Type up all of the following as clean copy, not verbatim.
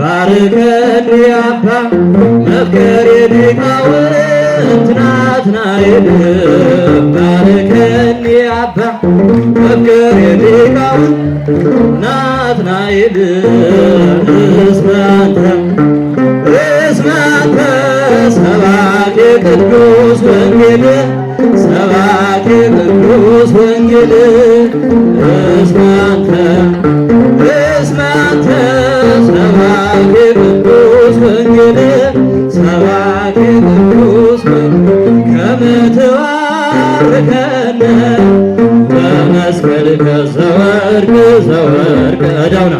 ባርከኒ አባ መፍቀሬ ሊቃውንት ናትናኤል ባርከኒ አባ መፍቀሬ ሊቃውንት ናትናኤል እስመ አንተ ሰባኬ ቅዱስ ወንጌል ሰባኬ ቅዱስ ወንጌል እስመ አንተ ሰባኬ ቅዱስ ወንጌል ሰባኬ ቅዱስ ወንጌል ከመ ትባርከነ በመስቀልከ ዘወርቅ ዘወርቅ ዳውና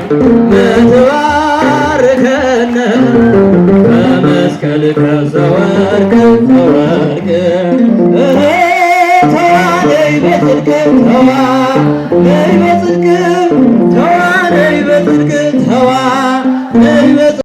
ትባርከነ በመስቀልከ ዘወርቅ ዘወርቅ እኔ ተዋነይ በጽድቅ ተዋነይ በጽድቅ ተዋነይ በጽድቅ ተዋነይ በጽድቅ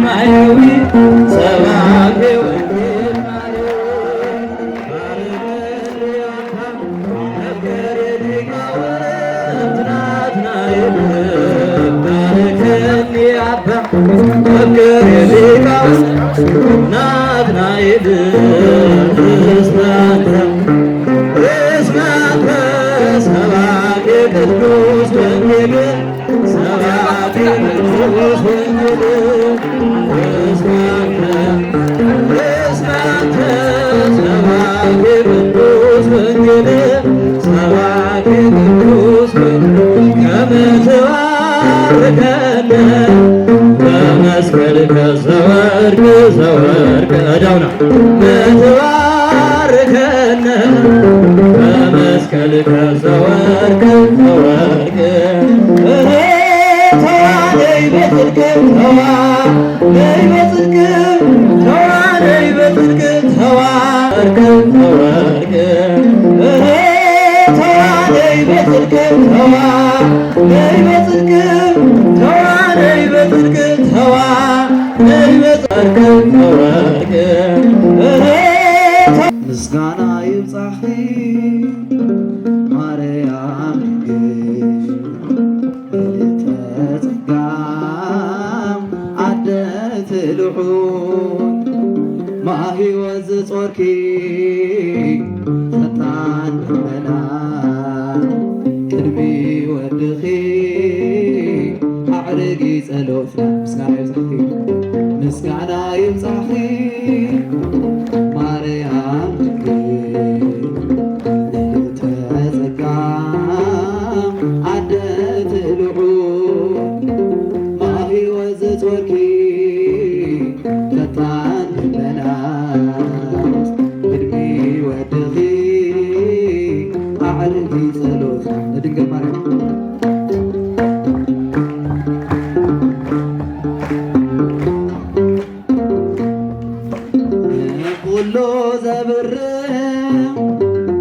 ማያዊ ሰባኬ ወንጌል ናትናኤል እስመ አንተ ሰባኬ ቅዱስ ወንጌል ሰባኬ ቅዱስ ወንጌል እስመ አንተ ሰባኬ ቅዱስ ወንጌል ሰባኬ ቅዱስ ወንጌል ከመ ትባርከነ በመስቀልከ ዘወርቅ ዘወርቅ ዳውና ትባርከነ በመስቀልከ ዘወርቅ ዘወርቅ እኔ ተዋነይ በጽድቅ ተዋነይ በጽድቅ ተዋነይ በጽድቅ ተዋርቅ ዘወርቅ እኔ ተዋነይ በጽድቅ ተዋነይ በጽድቅ ተዋነይ በጽድቅ ተዋነይ በጽድቅ ዘወርቅ እኔ ምስጋና ይብጻሕ ማርያም ምልዕተ ጸጋ ዓደት ልዑል ማሂወት ዝጾርኪ ፈጣን ደመና ቅድሚ ወድኺ አዕርጊ ጸሎትና ምስጋና ይብጻሕ ማርያም ምልዕተ ጸጋ ዓደት ልዑል ማሂወት ዝጾርኪ ፈጣን ደመና ቅድሚ ወድኺ አዕርጊ ጸሎትና ድንግል ማርያም ኩሉ ዘብርህ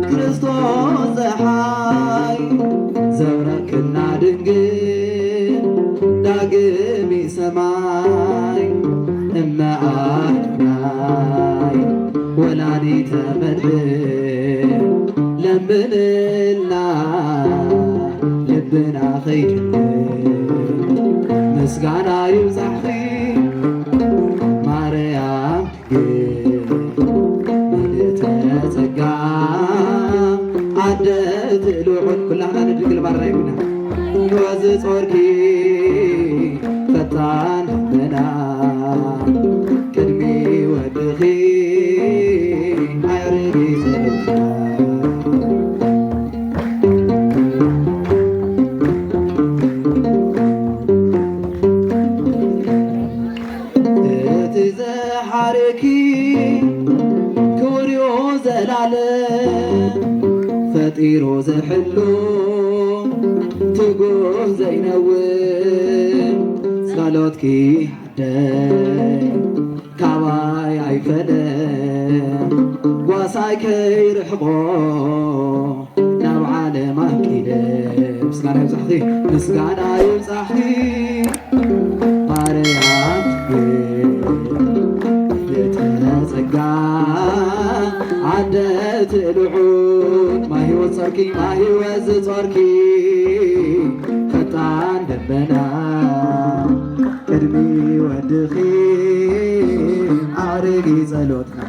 ክርስቶስ ፀሓይ ዘብረክና ድንግል ዳግም ሰማይ እመ አድናይ ወላዲተ መድኅን ለምንልና ልብና ኸይድን ምስጋና ይብጻሕ ማርያም ምልዕተ ጸጋ ዓደት ልዑል ኩላና ንድንግል ማርያም ወዝ ጾርኪ ፈጣን ደመና ቅድሚ ወድኺ አዕርጊ ጸሎትና እቲ ዘሓርኪ ክብርዮ ዘላለም ፈጢሮ ዘሕሉ ትጉህ ዘይነውር ጸሎትኪ ዓደይ ካባይ ኣይፈለም ጓሳይ ከይርሕቆ ናብ ዓለም ኣኪደ ምስጋና ይብፃሕኺ ምስጋና ይብፃሕኺ ማርያም ንተፀጋ ዓደት ልዑል ማሂወት ጾርኪ ማሂወት ዝጾርኪ ፈጣን ደመና ቅድሚ ወድኺ ኣርጊ ጸሎትና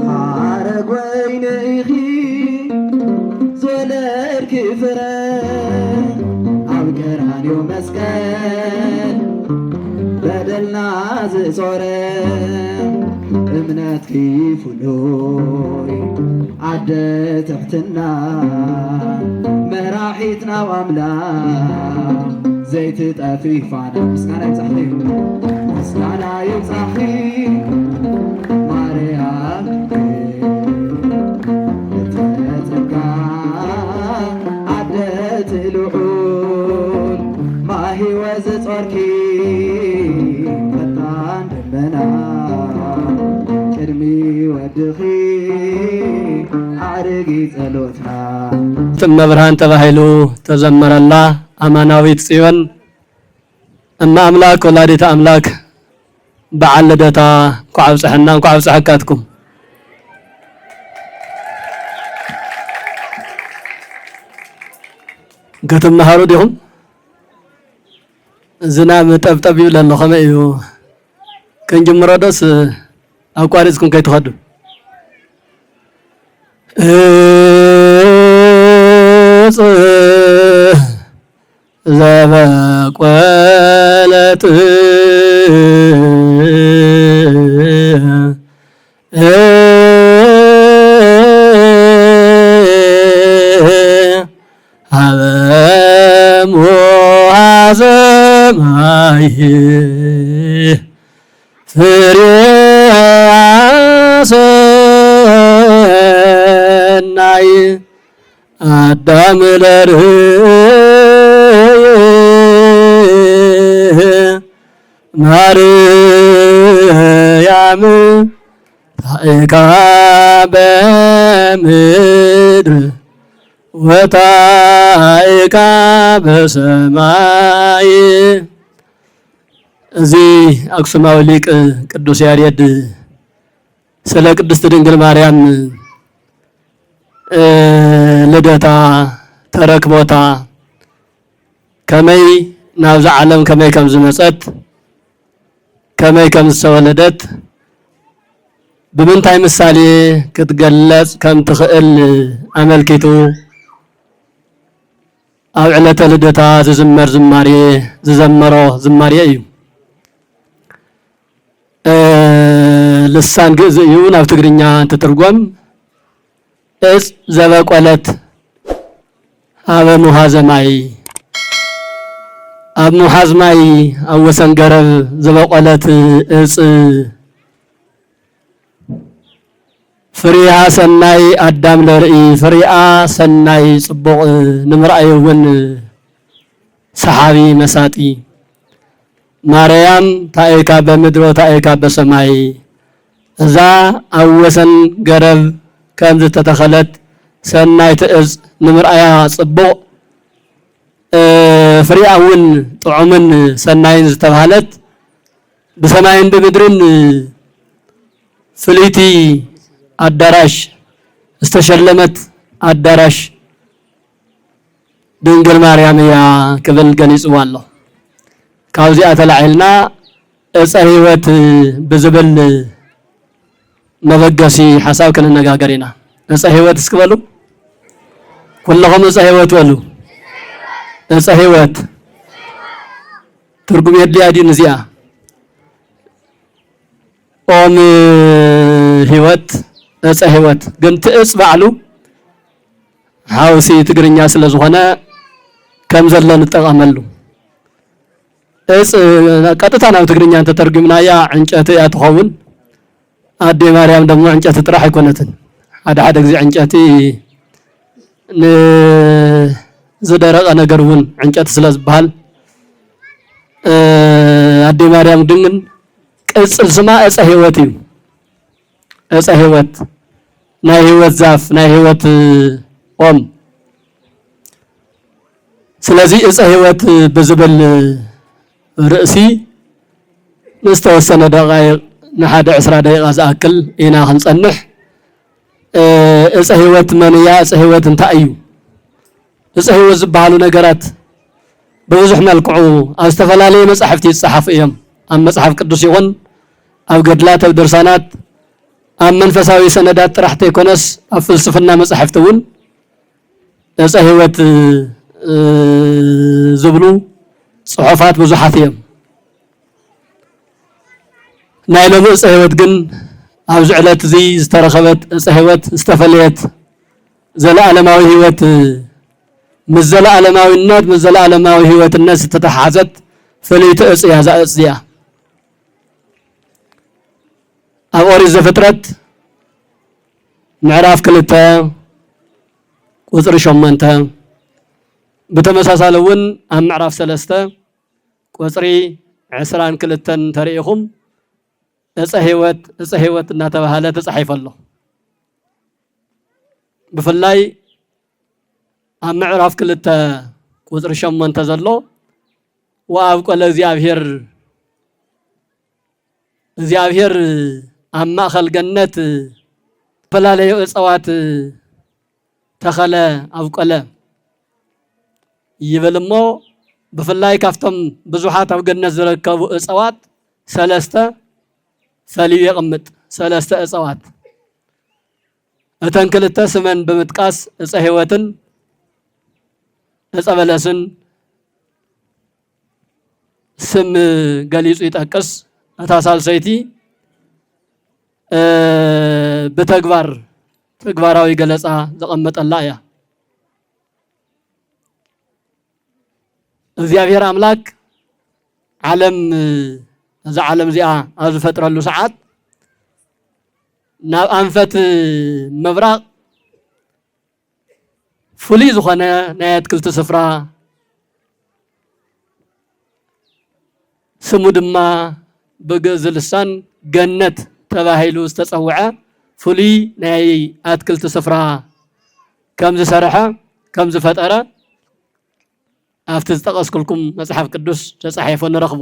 ሓረግ ወይኒ ኢኺ ዘለድኪ ፍረ ኣብ ቀራንዮ መስቀል በደልና ዝጾረ እምነትኪ ፍሉይ ዓደ ትሕትና መራሒት ናብ ኣምላክ ዘይትጠፊ ፋና ምስጋና ይብፃሕኺ ምስጋና ይብፃሕኺ ማርያም ንተፀጋ ዓደት ልዑል ማሂወት ዝጾርኪ ፈጣን ደመና ቅድሚ ወድኺ ኣዕርጊ ጸሎትና እመብርሃን ተባሂሉ ተዘመረላ ኣማናዊት ጽዮን እማ ኣምላክ ወላዲተ ኣምላክ በዓል ልደታ ኳዓብፅሐና ኳዓብፅሐካትኩም ክትመሃሩ ዲኹም ዝናብ ጠብጠብ ይብል ኣሎ ኸመይ እዩ ክንጅምሮ ዶስ ኣቋሪፅኩም ከይትኸዱ ዘበቆለት አበሙሃ ዘማይ ፍሬያ ሰናይ አዳም ማርያም ታእካ በምድር ወታእካ በሰማይ እዚ አክሱማዊ ሊቅ ቅዱስ ያሬድ ስለ ቅድስት ድንግል ማርያም ልደታ ተረክቦታ ከመይ ናብዛ ዓለም ከመይ ከም ዝመፀት ከመይ ከም ዝተወለደት ብምንታይ ምሳሌ ክትገለጽ ከም ትኽእል ኣመልኪቱ ኣብ ዕለተ ልደታ ዝዘመሮ ዝማሬ እዩ ልሳን ግእዝ እዩ ናብ ትግርኛ እንትትርጎም እጽ ዘበቆለት አበ ሙሃዘ ማይ ኣብ ሙሃዝ ማይ ኣብ ወሰን ገረብ ዘበቆለት እጽ ፍሬያ ሰናይ አዳም ለርኢ ፍሬያ ሰናይ ጽቡቕ ንምርኣይ እውን ሰሓቢ መሳጢ ማርያም ታእካ በምድር ታእካ በሰማይ እዛ ኣብ ወሰን ገረብ ከም ዝተተኸለት ሰናይ እጽ ንምርኣያ ጽቡቕ ፍሬያ እውን ጥዑምን ሰናይን ዝተባሃለት ብሰማይን ብምድርን ፍልይቲ አዳራሽ ዝተሸለመት አዳራሽ ድንግል ማርያም እያ ክብል ገሊጽዋ ኣሎ ካብዚኣ ተላዒልና ዕፀ ሕይወት ብዝብል መበገሲ ሓሳብ ክንነጋገር ኢና ዕፀ ሕይወት እስክበሉ ኩለኹም ዕፀ ሕይወት በሉ ዕፀ ሕይወት ትርጉም የድልያ ድዩ እዚኣ ኦም ሕይወት ዕፀ ሕይወት ግን ትእጽ ባዕሉ ሓውሲ ትግርኛ ስለ ዝኾነ ከም ዘሎ ንጠቐመሉ እጽ ቀጥታ ናብ ትግርኛ እንተተርጉምናያ ዕንጨቲ እያ ትኸውን ኣዴ ማርያም ደግሞ ዕንጨቲ ጥራሕ ኣይኮነትን ሓደ ግዜ ዕንጨቲ ንዝደረቐ ነገር እውን ዕንጨቲ ስለ ዝበሃል አዴ ማርያም ድንግል ቅጽል ስማ ዕፀ ሕይወት እዩ። ዕፀ ሕይወት ናይ ሕይወት ዛፍ ናይ ሕይወት ኦም። ስለዚህ ዕፀ ሕይወት ብዝብል ርእሲ ንዝተወሰነ ደቂቕ ንሓደ 20 ደቂቓ ዝኣክል ኢና ክንፀንሕ። ዕፀ ሕይወት መን እያ? ዕፀ ሕይወት እንታይ እዩ? ዕፀ ሕይወት ዝበሃሉ ነገራት በብዙሕ መልክዑ ኣብ ዝተፈላለየ መጻሕፍቲ ይፀሓፉ እዮም። ኣብ መጽሓፍ ቅዱስ ይኹን ኣብ ገድላት ኣብ ድርሳናት ኣብ መንፈሳዊ ሰነዳት ጥራሕ ዘይኮነስ ኣብ ፍልስፍና መጻሕፍቲ እውን ዕፀ ሕይወት ዝብሉ ጽሑፋት ብዙሓት እዮም። ናይ ሎሚ ዕፀ ሕይወት ግን ኣብዚ ዕለት እዚ ዝተረኸበት ዕፀ ሕይወት ዝተፈለየት ዘለኣለማዊ ሕይወት ምስ ዘለኣለማዊነት ምስ ዘለኣለማዊ ሕይወትነት ዝተተሓሓዘት ፍልይቲ ዕፅ እያ። እዛ ዕፅ እዚኣ ኣብ ኦሪት ዘፍጥረት ምዕራፍ 2 ቁፅሪ 8 ብተመሳሳሊ እውን ኣብ ምዕራፍ 3 ቁፅሪ 22 ተሪኢኹም ዕፀ ሕይወት እናተባህለ ተጻሒፉ ኣሎ። ብፍላይ ኣብ ምዕራፍ 2 ቁፅሪ 8 ዘሎ ወአብቆለ እግዚአብሔር ኣብ ማእኸል ገነትፈላለዩ እፅዋት ተኸለ ኣብቆለ ይብል እሞ ብፍላይ ካብቶም ብዙሓት ኣብ ገነት ዝርከቡ እፅዋት 3 ፈልዩ የቕምጥ። 3 እፅዋት እተን 2 ስመን ብምጥቃስ ዕፀ ሕይወትን ዕፀ በለስን ስም ገሊጹ ይጠቅስ። እታ ሳልሰይቲ ተግባራዊ ገለጻ ዘቐመጠላ እያ። እግዚአብሔር ኣምላክ እዛ ዓለም እዚኣ ኣብ ዝፈጥረሉ ሰዓት ናብ ኣንፈት ምብራቕ ፍሉይ ዝኾነ ናይ ኣትክልቲ ስፍራ ስሙ ድማ ብግእዝ ልሳን ገነት ተባሂሉ ዝተፀውዐ ፍሉይ ናይ ኣትክልቲ ስፍራ ከም ዝሰርሐ ከም ዝፈጠረ ኣብቲ ዝጠቐስኩልኩም መጽሓፍ ቅዱስ ተጻሒፉ ንረኽቦ።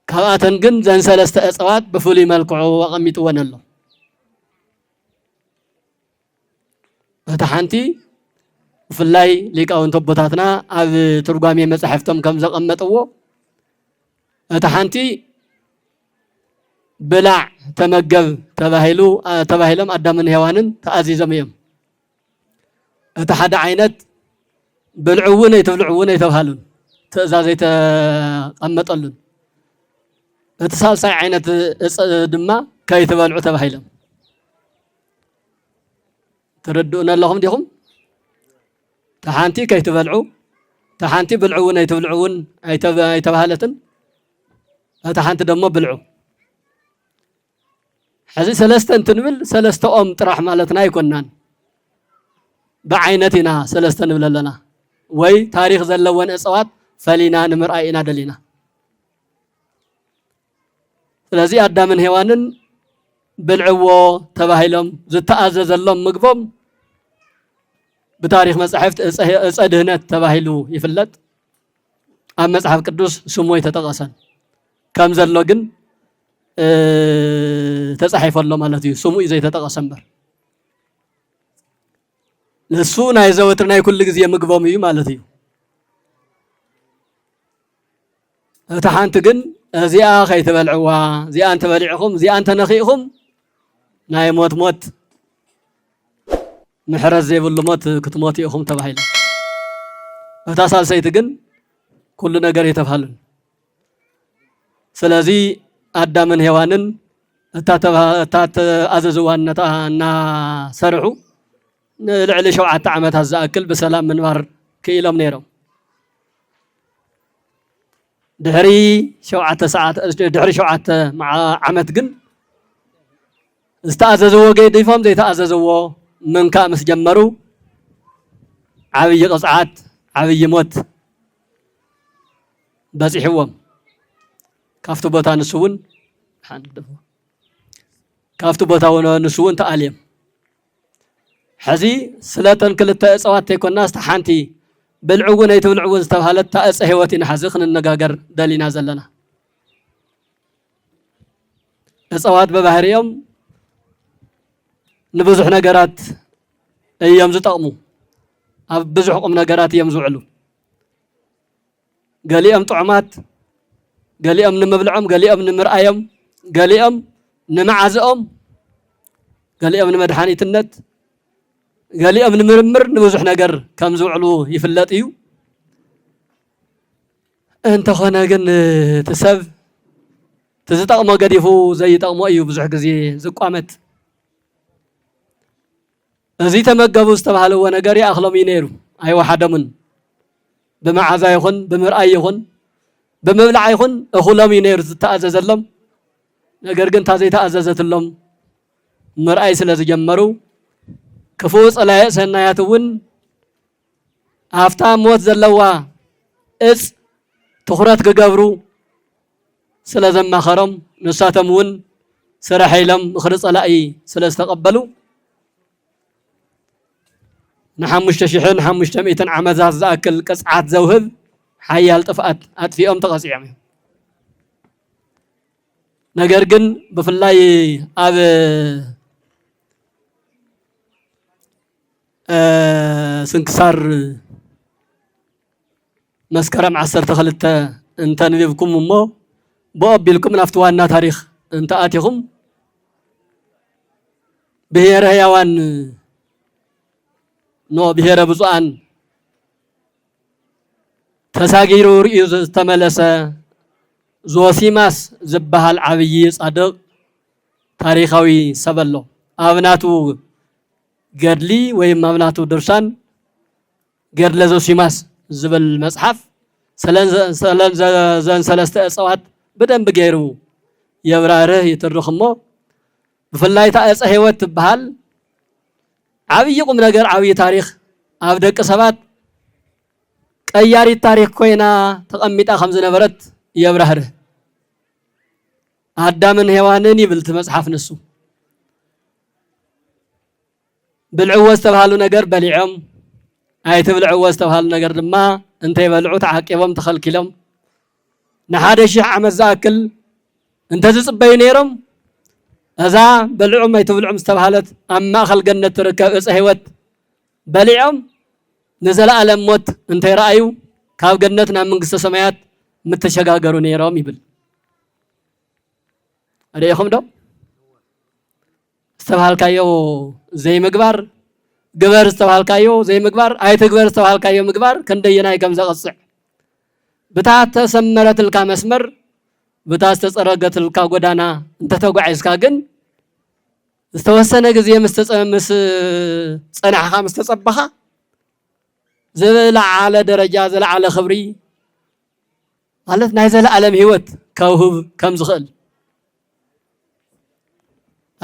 ካብኣተን ግን ዘን 3 እፅዋት ብፍሉይ መልክዑ ኣቐሚጥወን ኣሎ። እታ ሓንቲ ብፍላይ ሊቃውንቲ ኣቦታትና ኣብ ትርጓሜ መጻሕፍቶም ከም ዘቐመጥዎ እታ ሓንቲ ብላዕ ተመገብ ተባሂሎም ኣዳምን ሔዋንን ተኣዚዞም እዮም። እቲ ሓደ ዓይነት ብልዕውን ኣይትብልዕውን ኣይተባሃሉን ትእዛዝ ኣይተቐመጠሉን። እቲ ሳልሳይ ዓይነት ዕፅ ድማ ከይትበልዑ ተባሂሎም። ትርድኡን ኣለኹም ዲኹም? ተሓንቲ ከይትበልዑ ተሓንቲ ብልዕውን ኣይትብልዕውን ኣይተባሃለትን እታ ሓንቲ ደሞ ብልዑ። ሕዚ 3 እንትንብል 3 ኦም ጥራሕ ማለትና ኣይኮናን። ብዓይነት ኢና 3 ንብል ኣለና ወይ ታሪክ ዘለወን እፅዋት ፈሊና ንምርኣይ ኢና ደሊና። ስለዚ ኣዳምን ሔዋንን ብልዕዎ ተባሂሎም ዝተኣዘዘሎም ምግቦም ብታሪክ መጻሕፍቲ ዕፀ ድህነት ተባሂሉ ይፍለጥ። ኣብ መጽሓፍ ቅዱስ ስሙ ኣይተጠቐሰን ከም ዘሎ ግን ተጻሒፉ ኣሎ ማለት እዩ። ስሙ እዩ ዘይተጠቐሰ እምበር ንሱ ናይ ዘወትር ናይ ኩሉ ግዜ ምግቦም እዩ ማለት እዩ። እታ ሓንቲ ግን እዚኣ ከይትበልዕዋ እዚኣ እንተበሊዕኹም እዚኣ እንተነኺእኹም ናይ ሞት ምሕረት ዘይብሉ ሞት ክትሞቱ ኢኹም ተባሂሉ። እታ ሳልሰይቲ ግን ኩሉ ነገር የተባሃሉን። ስለዚ ኣዳምን ሔዋንን እታ ተኣዘዝዋን እናሰርሑ ንልዕሊ 7 ዓመታት ዝኣክል ብሰላም ምንባር ክኢሎም ነይሮም። ድሕሪ 7 ዓመት ግን ዝተኣዘዝዎ ገዲፎም ዘይተኣዘዝዎ ምንካእ ምስ ጀመሩ ዓብይ ቅፅዓት ዓብይ ሞት بزحوهم كافتو بوتا نسون كافتو بوتا نسون تأليم حزي سلاتن كلتا اصوات تيكون ناس تحانتي بالعون ايتو العون استبهالت تأس هيوتي نحزقن النقاقر دالينا زلنا اصوات ببهريهم نبزح نقرات ايام زتقمو بزح قم نقرات ايام زعلو قاليهم طعمات قاليهم نمبلعهم قاليهم نمرأيهم قاليهم نمعزهم قاليهم نمدحانيت النت قاليهم نمرمر نبزح نقر كم زعلو يفلت ايو انت خانا قن تسب تزتقمو قديفو زي تقمو ايو بزح قزي زقامت ازي تمقبو استبهالو ونقر يأخلم ينيرو ايو حدمن بمعزا يخون بمرأي يخون بمبلع يخون اخولم ينير تأزز اللهم نقر قن تازي تأززت اللهم مرأي سلز جمرو كفوص على يأسنا ياتون አፍታ ሞት ዘለዋ እጽ ትኹረት ክገብሩ ስለዘማኸሮም ንሳቶም እውን ስራሕ ኢሎም ምኽሪ ጸላኢ ስለዝተቐበሉ ን5500 ዓመታት ዝኣክል ቅጽዓት ዘውህብ ሓያል ጥፍኣት ኣጥፊኦም ተቐፂዖም እዮም። ነገር ግን ብፍላይ ኣብ ስንክሳር መስከረም 12 እንተንብብኩም እሞ ብኦቢልኩም ናፍቲ ዋና ታሪክ እንተኣቲኹም ብሔረ ሕያዋን ብሔረ ብፁዓን ተሳጊሩ ርእዩ ዝተመለሰ ዞሲማስ ዝበሃል ዓብይ ጻድቕ ታሪኻዊ ሰብ ኣሎ። ኣብናቱ ገድሊ ወይ ኣብናቱ ድርሳን ገድለ ዞሲማስ ዝብል መጽሓፍ ዘን ሰለስተ እጽዋት በደንብ ገይሩ የብራርህ ይትርኽ እሞ ብፍላይ ታ ዕፀ ሕይወት ትበሃል ዓብይ ቁም ነገር ዓብይ ታሪክ ኣብ ደቂ ሰባት ቀያሪት ታሪክ ኮይና ተቐሚጣ ከም ዝነበረት የብራርህ አዳምን ሔዋንን ይብል መጽሓፍ ንሱ ብልዕዎ ዝተባሃሉ ነገር በሊዖም ኣይትብልዕዎ ዝተባሃሉ ነገር ድማ እንተይበልዑ ተዓቂቦም ተኸልኪሎም ን1000 ዓመት ዝኣክል እንተዝጽበዩ ነይሮም እዛ በልዑም ኣይትብልዑም ዝተባሃለት ኣብ ማእኸል ገነት ትርከብ ዕፀ ሕይወት በሊዖም ንዘለኣለም ሞት እንተይረኣዩ ካብ ገነት ናብ መንግስተ ሰማያት ምተሸጋገሩ ነይሮም ይብል። ርኢኹም ዶ ዝተባሃልካዮ ዘይምግባር ግበር ዝተባሃልካዮ ዘይምግባር ኣይትግበር ዝተባሃልካዮ ምግባር ክንደየናይ ከም ዘቐጽዕ ብታ ተሰመረትልካ መስመር ብታ ዝተጸረገትልካ ጎዳና እንተተጓዒዝካ ግን ዝተወሰነ ግዜ ምስ ጸናሕኻ ምስ ተጸበኻ ዝለዓለ ደረጃ ዝለዓለ ክብሪ ማለት ናይ ዘለዓለም ህይወት ከውህብ ከም ዝኽእል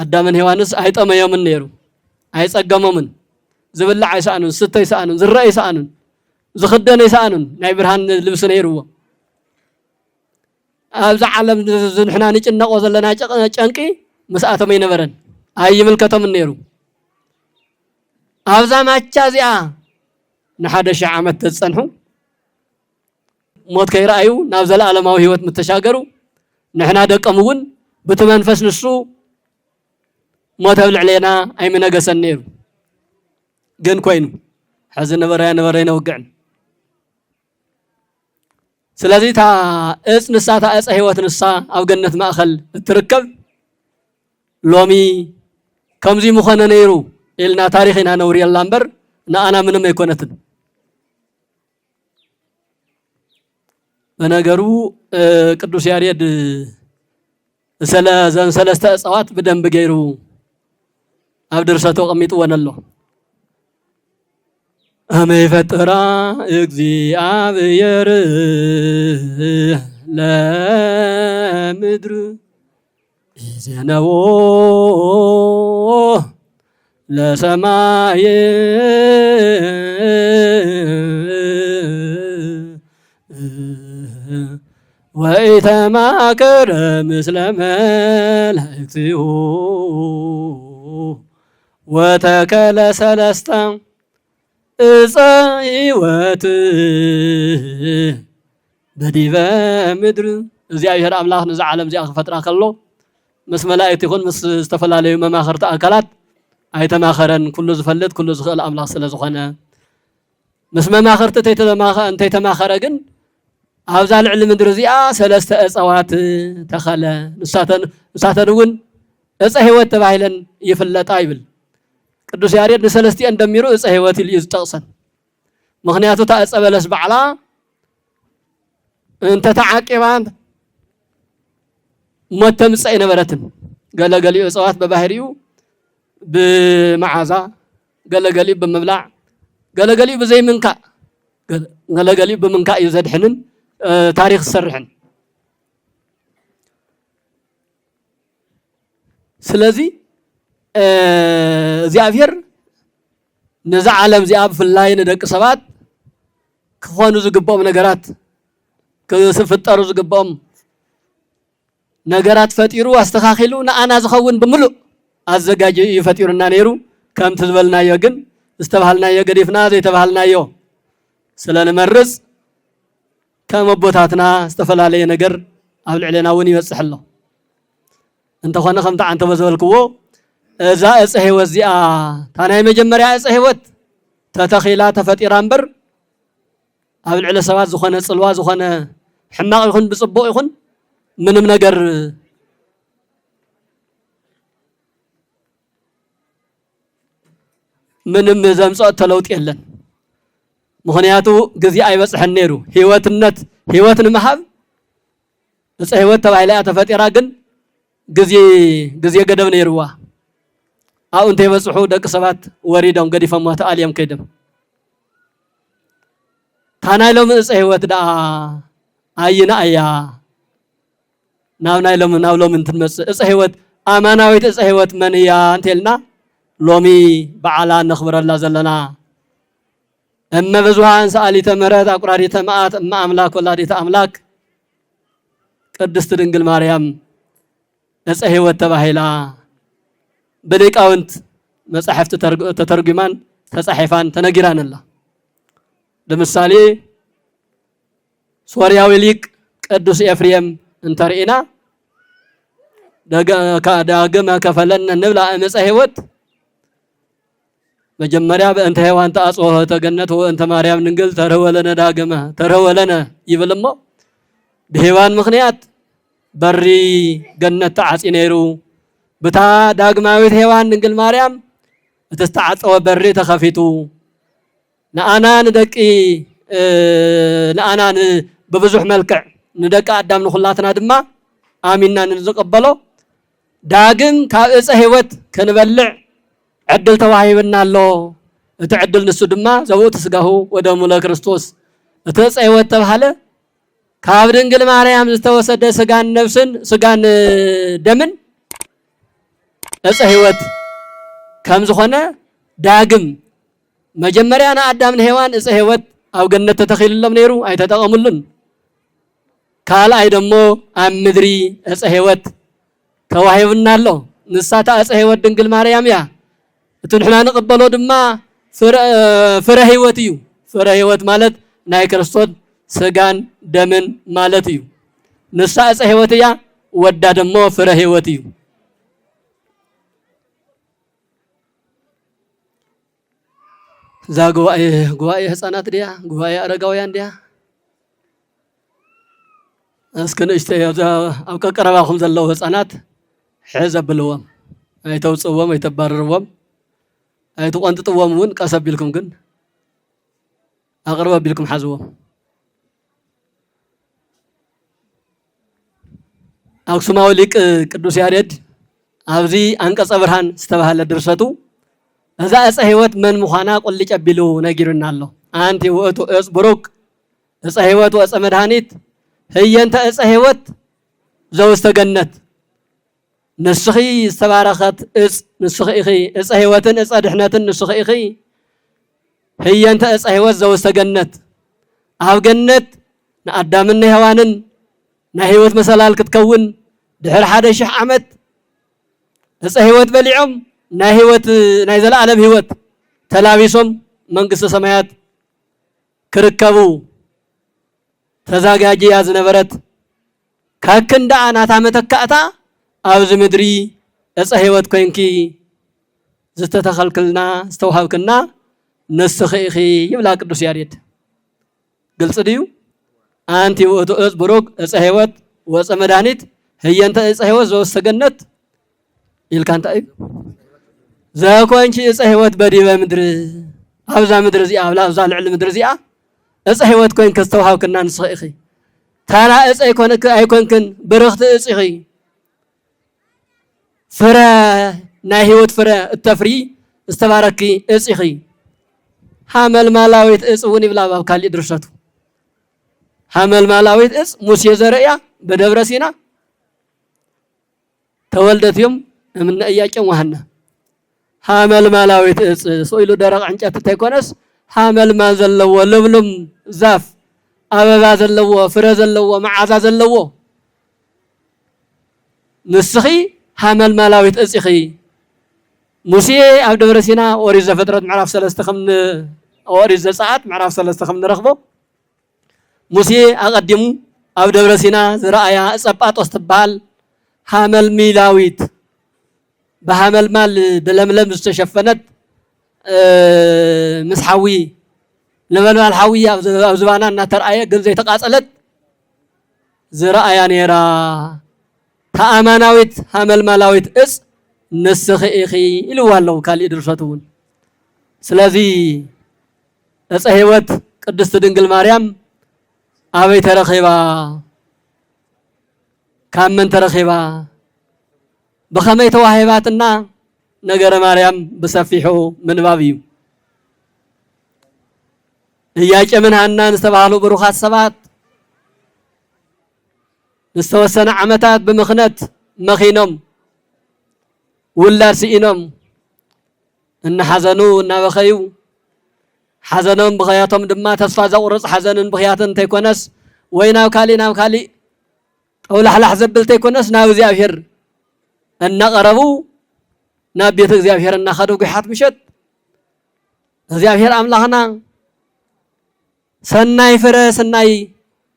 አዳምን ሔዋንስ አይጠመዮምን ነይሩ አይጸገሞምን ዝብላዕ አይሰአኑን ዝስተ አይሰአኑን ዝረአ አይሰአኑን ዝኽደን አይሰአኑን ናይ ብርሃን ልብስ ነይሩዎ ኣብዛ ዓለም ንሕና ንጭነቆ ዘለና ጨንቂ መስኣቶም ኣይነበረን ኣይምልከቶም ነይሩ ኣብዛ ማቻ እዚኣ ን1000 ዓመት ተጸንሑ ሞት ከይረአዩ ናብ ዘለዓለማዊ ህይወት ምተሻገሩ ንሕና ደቀም እውን በቲ መንፈስ ንሱ ሞት ኣብልዕለና ኣይምነገሰን ነይሩ ግን ኮይኑ ሕዚ ነበረ ይነውግዕን ስለዚህ ታ እጽ ንሳ ታ ዕፀ ሕይወት ንሳ ኣብ ገነት ማእኸል እትርከብ ሎሚ ከምዚ ምኾነ ነይሩ ኢልና ታሪክ ኢና ነውርየላ እምበር ንኣና ምንም ኣይኮነትን። በነገሩ ቅዱስ ያሬድ ዘን ሰለስተ እጽዋት በደንብ ገይሩ ኣብ ድርሰቱ ቀሚጥወን ኣሎ። አመይ ፈጠራ እግዚአብሔር ለምድር ዘነዎ ለሰማይ ወኢተማከረ ምስለ መላእክቲሁ ወተከለ ሰለስተ ዕፀ ሕይወት በዲበ ምድር እግዚአብሔር አምላክ ነዚ ዓለም እዚኣ ክፈጥራ ከሎ ምስ መላእክቲ ይኹን ምስ ዝተፈላለዩ መማኽርቲ ኣካላት ኣይተማኸረን ኩሉ ዝፈልጥ ኩሉ ዝኽእል ኣምላክ ስለ ዝኾነ ምስ መማኽርቲ እንተይተማኸረ ግን ኣብዛ ልዕሊ ምድሪ እዚኣ ሰለስተ እፀዋት ተኸለ ንሳተን እውን ዕፀ ሕይወት ተባሂለን ይፍለጣ ይብል ቅዱስ ያሬድ ንሰለስቲአን ደሚሩ ዕፀ ሕይወት ኢሉ እዩ ዝጠቕሰን ምክንያቱ እታ ዕፀ በለስ ባዕላ እንተተዓቂባ ሞት ተምፅእ ኣይነበረትን ገለገሊኡ እፀዋት በባህሪኡ ብመዓዛ ገለገሊኡ ብምብላዕ ገለገሊኡ ብዘይምንካእ ገለገሊኡ ብምንካእ እዩ ዘድሕንን ታሪክ ዝሰርሕን ስለዚ እግዚአብሔር ነዛ ዓለም እዚኣ ብፍላይ ንደቂ ሰባት ክኾኑ ዝግብኦም ነገራት ክፍጠሩ ዝግብኦም ነገራት ፈጢሩ አስተኻኺሉ ንኣና ዝኸውን ብምሉእ ኣዘጋጅ እዩ ፈጢሩና ነይሩ ከምቲ ዝበልናዮ ግን ዝተባሃልናዮ ገዲፍና ዘይተባሃልናዮ ስለንመርፅ ከም ኣቦታትና ዝተፈላለየ ነገር ኣብ ልዕልና እውን ይበፅሕ ኣሎ እንተኾነ ከምቲ ዓንተ በዘበልክዎ እዛ ዕፀ ሕይወት እዚኣ እታ ናይ መጀመርያ ዕፀ ሕይወት ተተኺላ ተፈጢራ እምበር ኣብ ልዕሊ ሰባት ዝኾነ ፅልዋ ዝኾነ ሕማቕ ይኹን ብፅቡቕ ይኹን ምንም ነገር ምንም ዘምፅኦ ተለውጥ የለን ምክንያቱ ግዜ ኣይበፅሐን ነይሩ ህይወት ንምሃብ ዕፀ ሕይወት ተባሂላ ተፈጢራ ግን ግዜ ገደብ ነይሩዋ ኣብኡ እንተይበፅሑ ደቂ ሰባት ወሪዶም ገዲፎም ተኣልዮም ከይዶም ታናይ ሎሚ ዕፀ ሕይወት ደኣ ኣይና እያ ናብ ሎሚ እንትንመፅእ ዕፀ ሕይወት ኣማናዊት ዕፀ ሕይወት መን እያ እንተኢልና ሎሚ በዓላ ነኽብረላ ዘለና እመ ብዙሃን ሰኣሊተ ምሕረት ኣቁራሪተ መዓት እመ ኣምላክ ወላዲተ ኣምላክ ቅድስቲ ድንግል ማርያም ዕፀ ሕይወት ተባሂላ ብሊቃውንት መጻሕፍቲ ተተርጉማን ተጻሒፋን ተነጊራን ኣላ ለምሳሌ ሶርያዊ ሊቅ ቅዱስ ኤፍሬም እንተርኢና ዳግመ ከፈለነ ንብላ ዕፀ ሕይወት መጀመሪያ በእንተ ሔዋን ተአጽወ ተገነት ወእንተ ማርያም ድንግል ተርህወለነ ዳግመ ተርህወለነ ይብል እሞ ብሔዋን ምክንያት በሪ ገነት ተዓፂ ነይሩ ብታ ዳግማዊት ሔዋን ድንግል ማርያም እቲ ዝተዓፀወ በሪ ተኸፊቱ ንኣና ንደቂ ንኣና ብብዙሕ መልክዕ ንደቂ ኣዳም ንኹላትና ድማ ኣሚንና ንዝቕበሎ ዳግም ካብ ዕፀ ሕይወት ክንበልዕ ዕድል ተዋሂብና ኣሎ እቲ ዕድል ንሱ ድማ ዘውእቲ ስጋሁ ወደሙ ለክርስቶስ እቲ ዕፀ ሕይወት ተባሃለ ካብ ድንግል ማርያም ዝተወሰደ ስጋን ነፍስን ስጋን ደምን ዕፀ ሕይወት ከም ዝኾነ ዳግም መጀመርያ ንኣዳም ንሔዋን ዕፀ ሕይወት ኣብ ገነት ተተኺልሎም ነይሩ ኣይተጠቐሙሉን ካልኣይ ደሞ ኣብ ምድሪ ዕፀ ሕይወት ተዋሂብና ኣሎ ንሳታ ዕፀ ሕይወት ድንግል ማርያም እያ እቲ ንሕና ንቕበሎ ድማ ፍረ ሕይወት እዩ ፍረ ሕይወት ማለት ናይ ክርስቶስ ስጋን ደምን ማለት እዩ ንሳ ዕፀ ሕይወት እያ ወዳ ደሞ ፍረ ሕይወት እዩ እዛ ጉባኤ ህፃናት ድያ ጉባኤ ኣረጋውያን ድያ እስኪ ንእሽተይ ኣብ ቀረባኹም ዘለዉ ህፃናት ሕዝ ኣብልዎም ኣይተውፅዎም ኣይተባረርዎም ኣይትቆንጥጥዎም እውን ቀስ ኣቢልኩም ግን ኣቕርብ ኣቢልኩም ሓዝዎም ኣክሱማዊ ሊቅ ቅዱስ ያሬድ ኣብዚ አንቀጸ ብርሃን ዝተባሃለ ድርሰቱ እዛ ዕፀ ሕይወት መን ምዃና ቁልጭ ኣቢሉ ነጊሩና ኣሎ ኣንቲ ውእቱ ዕፅ ቡሩክ ዕፀ ሕይወት ወዕፀ መድኃኒት ህየንተ ዕፀ ሕይወት ዘውስተ ገነት ንስኺ ዝተባረኸት ዕፅ ንስኺ ኢኺ ዕፀ ሕይወትን ዕፀ ድሕነትን ንስኺ ኢኺ ህየንተ ዕፀ ሕይወት ዘውስተ ገነት ኣብ ገነት ንኣዳምን ንሔዋንን ናይ ህይወት መሰላል ክትከውን ድሕሪ 1000 ዓመት ዕፀ ህይወት በሊዖም ናይ ዘለዓለም ህይወት ተላቢሶም መንግስተ ሰማያት ክርከቡ ተዘጋጅያ ዝነበረት ካብ ክንዳ ናታ መተካእታ ኣብዚ ምድሪ ዕፀ ህይወት ኮይንኪ ዝተተኸልክልና ዝተውሃብክና ንስኺ ኢኺ ይብላ ቅዱስ ያሬድ። ግልጽ ድዩ? አንቲ ውእቱ ዕፅ ቡሩክ ዕፀ ህይወት ወፀ መድኃኒት ህየንተ ዕፀ ህይወት ዘወስተ ገነት ኢልካ እንታይ እዩ ዘኮንቺ ዕፀ ህይወት በዲበ ምድሪ ኣብዛ ምድሪ እዚኣ ኣብዛ ልዕሊ ምድሪ እዚኣ ዕፀ ህይወት ኮይንከ ዝተውሃብክና ንስኺ ኢኺ ታና ዕፀ ኣይኮንክን ብርኽቲ ዕፅ ኢኺ ፍረ ናይ ህይወት ፍረ እተፍሪ ዝተባረኪ ዕፅ ኢኺ ሓመልማላዊት ዕፅ እውን ይብላ ኣብ ካሊእ ድርሰቱ ሓመልማላዊት ዕፅ ሙሴ ዘርእያ በደብረ ሲና ተወልደት እዮም እምነ ኢያቄም ወሃና ሓመልማላዊት ዕፅ ስኢሉ ደረቕ ዕንጨት እንተይኮነስ ሓመልማል ዘለዎ ልምሉም ዛፍ ኣበባ ዘለዎ ፍረ ዘለዎ መዓዛ ዘለዎ ንስኺ ሓመልማላዊት ዕፅ ኢኺ ሙሴ ኣብ ደብረ ሲና ኦሪት ዘፍጥረት ምዕራፍ 3 ከም ኦሪት ዘፀአት ምዕራፍ 3 ከም ንረኽቦ ሙሴ ኣቐዲሙ ኣብ ደብረ ሲና ዝረኣያ ዕፀ ጳጦስ ትበሃል ሓመልሚላዊት በሓመልማል ብለምለም ዝተሸፈነት ምስ ሓዊ ነበልባል ሓዊ ኣብ ዝባና እናተረኣየ ግን ዘይተቃፀለት ዝረኣያ ነይራ ተኣማናዊት ሓመልማላዊት ዕፅ ንስኺ ኢኺ ኢልዋ ኣለዉ ካሊእ ድርሰት እውን። ስለዚ ዕፀ ህይወት ቅድስቲ ድንግል ማርያም ኣበይ ተረኺባ ካብ መን ተረኺባ ብኸመይ ተዋሂባትና ነገረ ማርያም ብሰፊሑ ምንባብ እዩ። ኢያቄምን ሐናን ዝተባህሉ ብሩኻት ሰባት ንዝተወሰነ ዓመታት ብምኽነት መኺኖም ውላድ ስኢኖም እናሓዘኑ እናበኸዩ ሓዘኖም ብኸያቶም ድማ ተስፋ ዘቁርፅ ሓዘንን ብኽያትን እንተይኮነስ ወይ ናብ ካሊእ ጠውላሕላሕ ዘብል እንተይኮነስ ናብ እግዚኣብሔር እናቐረቡ ናብ ቤተ እግዚኣብሔር እናኸዱ ጉሓት ምሸት እግዚአብሔር አምላኽና ሰናይ ፍረ ሰናይ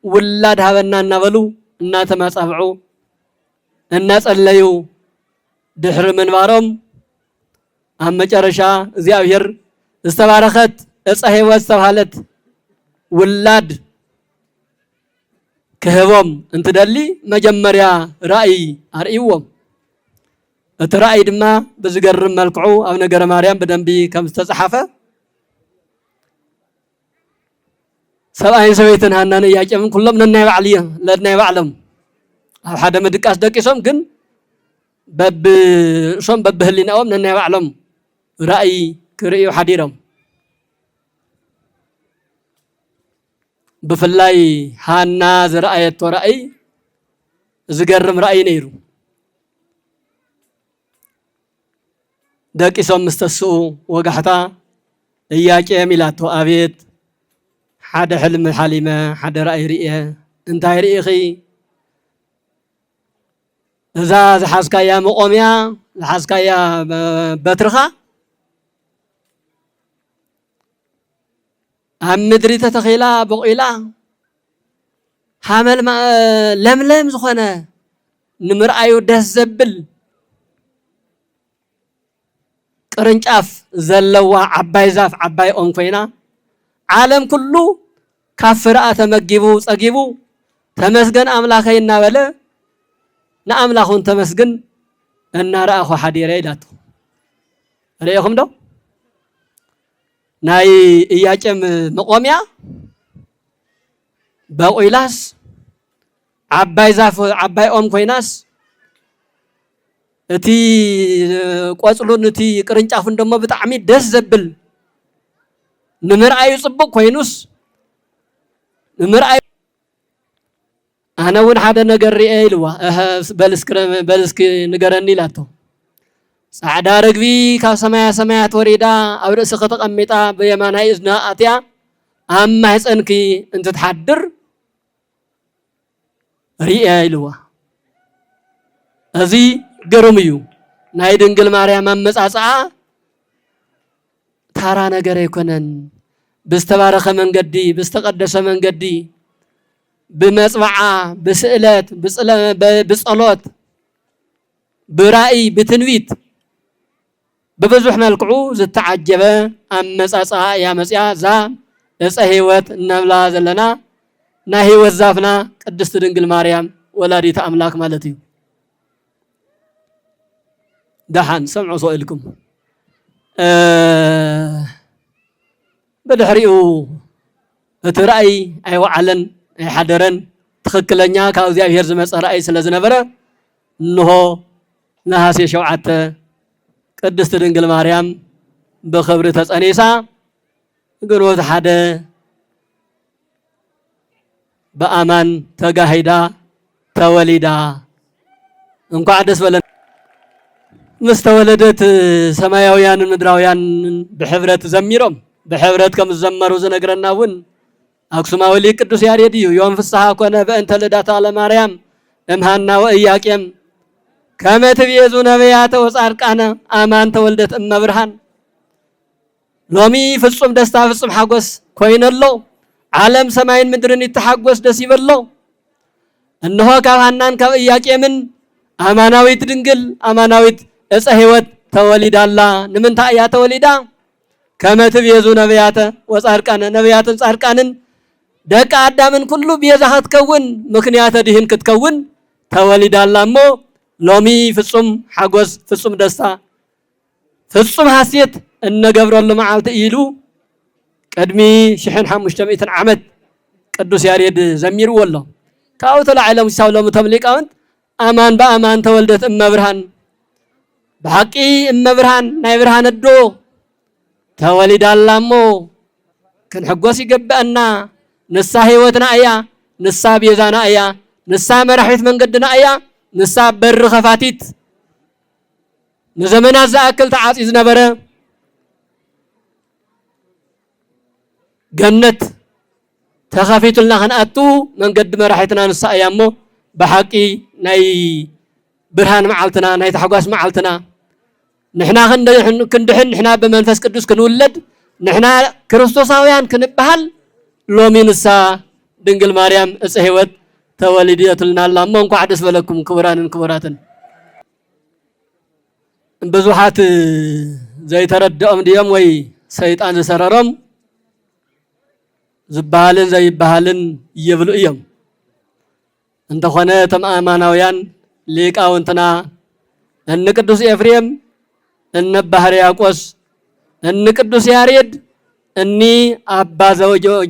ውላድ ሃበና እናበሉ እናተማጻብዑ እናጸለዩ ድሕሪ ምንባሮም ኣብ መጨረሻ እግዚአብሔር ዝተባረኸት ዕፀ ህይወት ዝተባሃለት ውላድ ክህቦም እንትደሊ መጀመርያ ራእይ አርእይዎም። እቲ ራእይ ድማ ብዝገርም መልክዑ ኣብ ነገረ ማርያም በደንቢ ከም ዝተጻሓፈ ሰብኣይን ሰበይትን ሐናን ኢያቄምን ኩሎም ነናይ ባዕሎም ኣብ ሓደ ምድቃስ ደቂሶም ግን በብህሊናኦም ነናይ ባዕሎም ራእይ ክርእዩ ሓዲሮም። ብፍላይ ሐና ዝረአየቶ ራእይ ዝገርም ራእይ ነይሩ። ደቂሶም ምስተስኡ ወጋሕታ ኢያቄም ኢላቶ አቤት ሓደ ሕልም ሓሊመ ሓደ ራእይ ርእየ እንታይ ርእኺ? እዛ ዝሓዝካያ መቆምያ ዝሓዝካያ በትርኻ ኣብ ምድሪ ተተኺላ በቂላ ሓመል ለምለም ዝኾነ ንምርኣዩ ደስ ዘብል ቅርንጫፍ ዘለዋ ዓባይ ዛፍ ዓባይ ኦም ኮይና ዓለም ኩሉ ካብ ፍርኣ ተመጊቡ ፀጊቡ ተመስገን ኣምላኸይ እናበለ ንኣምላኹን ተመስግን እናረኣኹ ሓዲረ ኢላቶ። ርእኹም ዶ ናይ ኢያቄም መቆምያ በቂላስ ዓባይ ዛፍ ዓባይ ኦም ኮይናስ እቲ ቆፅሉን እቲ ቅርንጫፉን ደሞ ብጣዕሚ ደስ ዘብል ንምርኣዩ ጽቡቅ ኮይኑስ ንምርኣዩ ኣነ እውን ሓደ ነገር ርአ ኢልዋ በልስኪ ንገረኒ ኢላቶ። ጻዕዳ ርግቢ ካብ ሰማያት ወሪዳ ኣብ ርእሲ ከተቐሚጣ ብየማናይ እዝና ኣትያ ኣብ ማሕፀንኪ እንትትሓድር ሪያ ይልዋ እዚ ገሩም እዩ ናይ ድንግል ማርያም አመጻጽኣ ታራ ነገር አይኮነን ብስተባረኸ መንገዲ ብስተቀደሰ መንገዲ በመጽባዓ በስዕለት በጸሎት በራእይ በትንቢት በብዙሕ መልክዑ ዝተዓጀበ አመጻጽኣ ያመጽያ ዛ ዕፀ ሕይወት እናብላ ዘለና ናይ ሕይወት ዛፍና ቅድስት ድንግል ማርያም ወላዲተ አምላክ ማለት እዩ دحان سمعوا سؤالكم بدحريو ترأي أي وعلن أي حدرن تخكلنيا كأوزي أبير زمس رأي سلزنبرة إنه نهاسي شوعة قدست دنقل مريم بخبرة أنيسا قلوت حدا بأمان تجاهدا توليدا انكو عدس ولا مستولدت سماويان مدراويان بحبرة زميرهم بحبرة كم زمروا زنقرنا ون أقسموا لي قدوس ياريديو يوم في الصحة كنا بأنت لدات على مريم امهانا وإياكم كما تبيزوا نبيات وصاركانا آمان تولدت أم برهان لومي في الصم دستا في الصم حقوس كوين الله عالم سماين مدرن يتحقوس دسيب الله أنه كهانان كإياكم من أماناويت دنقل أماناويت ዕፀ ሕይወት ተወሊዳላ ንምንታ እያ ተወሊዳ ከመ ትቤዙ ነቢያተ ወጻድቃነ ነቢያትን ጻድቃንን ደቂ አዳምን ኩሉ ቤዛ ክትከውን ምክንያተ ድህን ክትከውን ተወሊዳላ እሞ ሎሚ ፍጹም ሓጎስ ፍጹም ደስታ ፍጹም ሐሴት እነገብረሉ መዓልቲ ኢሉ ቅድሚ 1500 ዓመት ቅዱስ ያሬድ ዘሚርዎ ኣሎ ካብኡ ተላዕሎም ይሳውሎም እቶም ሊቃውንት አማን በአማን ተወልደት እመብርሃን بحقي أم برهان ناي برهان الدو تولد اللامو كن حقوسي قبأنا نسا هيوتنا ايا نسا بيزانا ايا نسا مرحيث من قدنا ايا نسا بر خفاتيت نزمنا زاكل تعاس إذن برا جنت تخافيت لنا خنقاتو من قد مرحيتنا نسا ايامو بحقي ناي برهان معلتنا ناي تحقوس معلتنا نحنا كندحن نحنا بمنفس قدوس كنولد نحنا كريستوساويان كنبحل لومي نسا دنقل مريم ዕፀ ሕይወት ተወሊደትልና الله منكو عدس بلكم كبراتن ብዙሓት ዘይተረድኦም ድዮም ወይ ሰይጣን ዝሰረሮም ዝበሃልን ዘይበሃልን ይብሉ እዮም እንተኾነ ተማማናውያን ሊቃውንትና እነ ቅዱስ ኤፍሬም እነ ባህርያቆስ እነ ቅዱስ ያሬድ እኒ አባ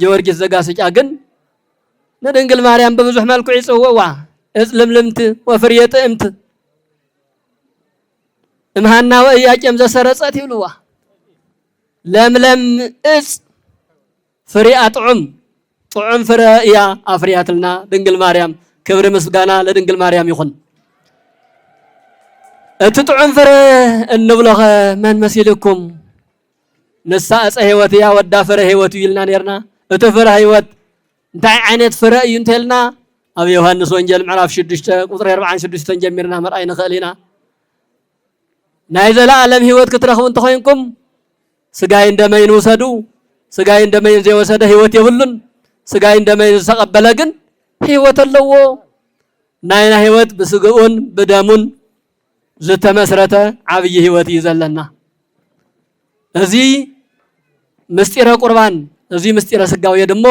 ጊዮርጊስ ዘጋስጫ ግን ለድንግል ማርያም በብዙሕ መልኩ ይጽውዋ እጽልምልምት ወፍርየ ጥዕምት እምሃና ወኢያቄም ዘሰረጸት ይብሉዋ ለምለም እጽ ፍሬ አጥዑም ጥዑም ፍሬ እያ አፍርያትልና ድንግል ማርያም ክብር ምስጋና ለድንግል ማርያም ይኹን እትጥዑም ፍሬ እንብሎኸ መን መሲልኩም ንሳ ዕፀ ሕይወት እያ ወዳ ፍሬ ሕይወት ይልና ነርና እቲ ፍሬ ሕይወት እንታይ ዓይነት ፍሬ እዩ እንተልና ኣብ ዮሐንስ ወንጌል ምዕራፍ 6 ቁጥሪ 46 ጀሚርና መርአይ ንኽእል ኢና ናይ ዘለዓለም ሕይወት ክትረኽቡ እንተኾይንኩም ስጋይ እንደመይን ውሰዱ ስጋይ እንደመይን ዘይወሰደ ሕይወት የብሉን ስጋይ እንደመይን ዝተቀበለ ግን ሕይወት ኣለዎ ናይና ሕይወት ብስግኡን ብደሙን ዝተመስረተ ዓብይ ሕይወት ይዘለና እዚ ምስጢረ ቁርባን እዚ ምስጢረ ስጋዊ ደሞ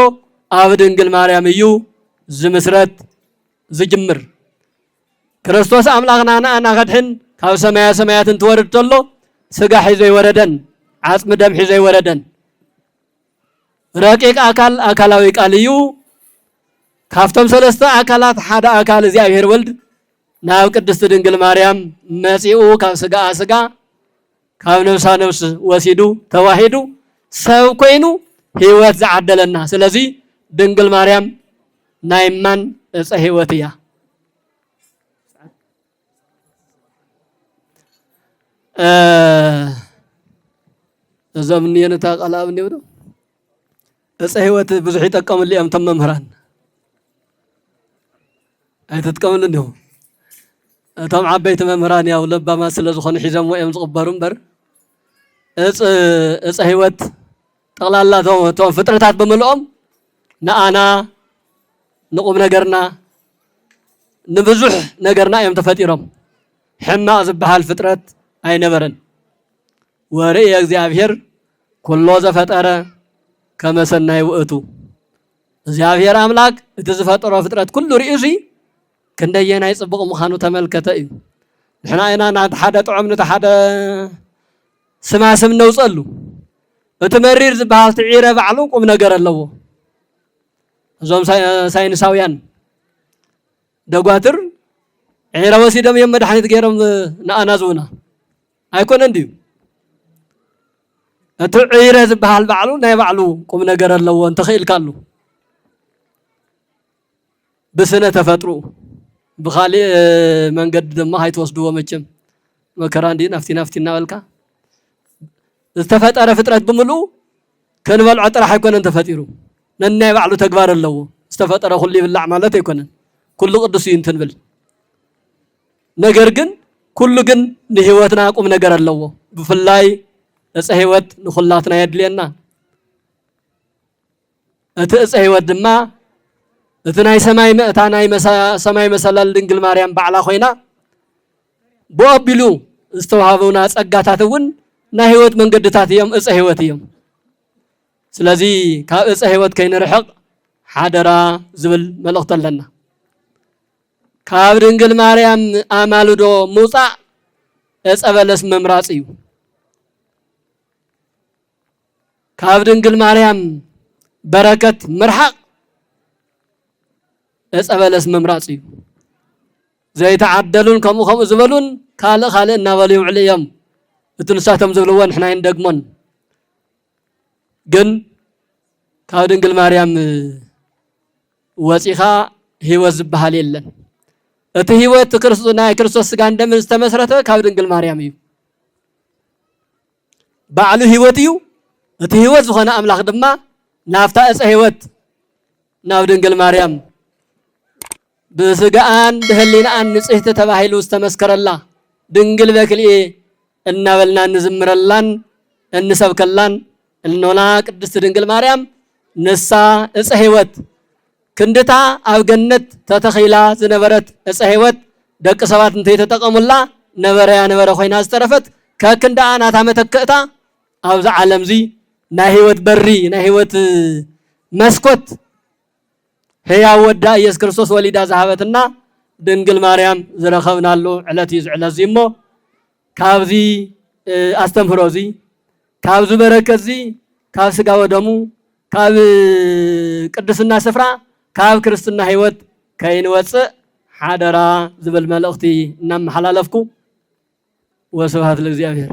ኣብ ድንግል ማርያም እዩ ዝምስረት ዝጅምር ክርስቶስ አምላክና አና ገድሕን ካብ ሰማያ ሰማያትን ትወርድ ተሎ ስጋ ሒዞ ይወረደን ዓጽም ደም ሒዞ ይወረደን ረቂቅ አካል አካላዊ ቃል እዩ ካፍቶም ሰለስተ አካላት ሓደ አካል እግዚአብሔር ወልድ ናብ ቅድስት ድንግል ማርያም መጺኡ ካብ ስጋ ስጋ ካብ ነፍሳ ነፍስ ወሲዱ ተዋሂዱ ሰብ ኮይኑ ሕይወት ዝዓደለና ስለዚ ድንግል ማርያም ናይማን ዕፀ ሕይወት እያ ዘምንየን ታቃላብ ነው ዕፀ ሕይወት ብዙሕ ይጠቀሙሉ እዮም ተም መምህራን ኣይትጥቀምሉ እንዲሁ እቶም ዓበይቲ መምህራን ያው ለባማ ስለ ዝኾኑ ሒዘሞ እዮም ዝቕበሩ እምበር እፀ ህይወት ጠቕላላ እቶም ፍጥረታት ብምልኦም ንኣና ንቁም ነገርና ንብዙሕ ነገርና እዮም ተፈጢሮም ሕማቕ ዝበሃል ፍጥረት ኣይነበረን ወርእየ እግዚአብሔር ኩሎ ዘፈጠረ ከመ ሰናይ ውእቱ እግዚአብሔር አምላክ እቲ ዝፈጠሮ ፍጥረት ኩሉ ርእሲ ክንደየናይ ጽቡቕ ምዃኑ ተመልከተ እዩ ንሕና ኢና ናት ሓደ ጥዑም ነቲ ሓደ ስማስም ነውፀሉ እቲ መሪር ዝበሃል ትዒረ ባዕሉ ቁም ነገር ኣለዎ እዞም ሳይንሳውያን ደጓትር ዒረ ወሲዶም እዮም መድሓኒት ገይሮም ንኣና ዝውና ኣይኮነን ድዩ እቲ ዒረ ዝበሃል ባዕሉ ናይ ባዕሉ ቁም ነገር ኣለዎ እንተኽኢልካሉ ብስነ ተፈጥሩ ብኻሊእ መንገዲ ድማ ሃይትወስድዎ መቸም መከራ እንዲ ናፍቲ እናበልካ ዝተፈጠረ ፍጥረት ብምሉእ ከንበልዖ ጥራሕ ኣይኮነን ተፈጢሩ ነናይ ባዕሉ ተግባር ኣለዎ ዝተፈጠረ ኩሉ ይብላዕ ማለት ኣይኮነን ኩሉ ቅዱስ እዩ እንትንብል ነገር ግን ኩሉ ግን ንህይወትና ቁም ነገር ኣለዎ ብፍላይ እፀ ህይወት ንኹላትና የድልየና እቲ እፀ ህይወት ድማ እቲ ናይ ሰማይ ምእታ ናይ ሰማይ መሰላል ድንግል ማርያም ባዕላ ኮይና ብኣቢሉ ዝተዋሃቡና ጸጋታት እውን ናይ ህይወት መንገድታት እዮም እፀ ህይወት እዮም ስለዚ ካብ እፀ ህይወት ከይንርሕቕ ሓደራ ዝብል መልእኽቲ ኣለና ካብ ድንግል ማርያም ኣማልዶ ምውፃእ እፀ በለስ ምምራፅ እዩ ካብ ድንግል ማርያም በረከት ምርሓቕ እፀ በለስ ምምራፅ እዩ ዘይተዓደሉን ከምኡ ዝበሉን ካልእ እናበሉ ይውዕሉ እዮም እቲ ንሳቶም ዝብልዎ ንሕና ይንደግሞን ግን ካብ ድንግል ማርያም ወፂኻ ህይወት ዝበሃል የለን እቲ ህይወት ናይ ክርስቶስ ስጋን ደምን ዝተመስረተ ካብ ድንግል ማርያም እዩ ባዕሉ ህይወት እዩ እቲ ህይወት ዝኾነ ኣምላኽ ድማ ናብታ እፀ ህይወት ናብ ድንግል ማርያም ብስጋኣን ብህሊናኣን ንጽሕቲ ተባሂሉ ዝተመስከረላ ድንግል በክልኤ እናበልና እንዝምረላን እንሰብከላን እንኖና ቅድስት ድንግል ማርያም ንሳ እፀ ህይወት ክንድታ ኣብ ገነት ተተኺላ ዝነበረት እፀ ህይወት ደቂ ሰባት እንተይተጠቐሙላ ነበረ ኮይና ዝተረፈት ከክንዳኣ ናታ መተክእታ ኣብዚ ዓለም እዚ ናይ ህይወት በሪ ናይ ህይወት መስኮት ሕያው ወዳ ኢየሱስ ክርስቶስ ወሊዳ ዝሃበትና ድንግል ማርያም ዝረኸብናሉ ዕለት እዩ ዝዕለት እዚ እሞ ካብዚ ኣስተምህሮ እዚ ካብዚ በረከት እዚ ካብ ስጋ ወደሙ ካብ ቅድስና ስፍራ ካብ ክርስትና ህይወት ከይንወፅእ ሓደራ ዝብል መልእኽቲ እናመሓላለፍኩ ወስብሐት ለእግዚአብሔር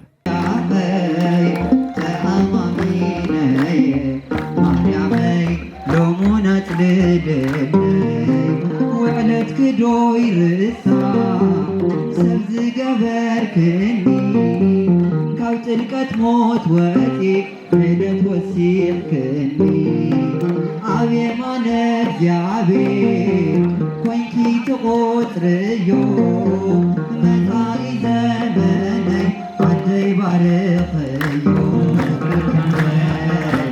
وعلت كدوي رثا سبز جبركني كوت الكت موت وقتي عدت وسيقني عبي ما نرجع عبي كوينكي تقوت ريو مطاري زبني عدي بارخيو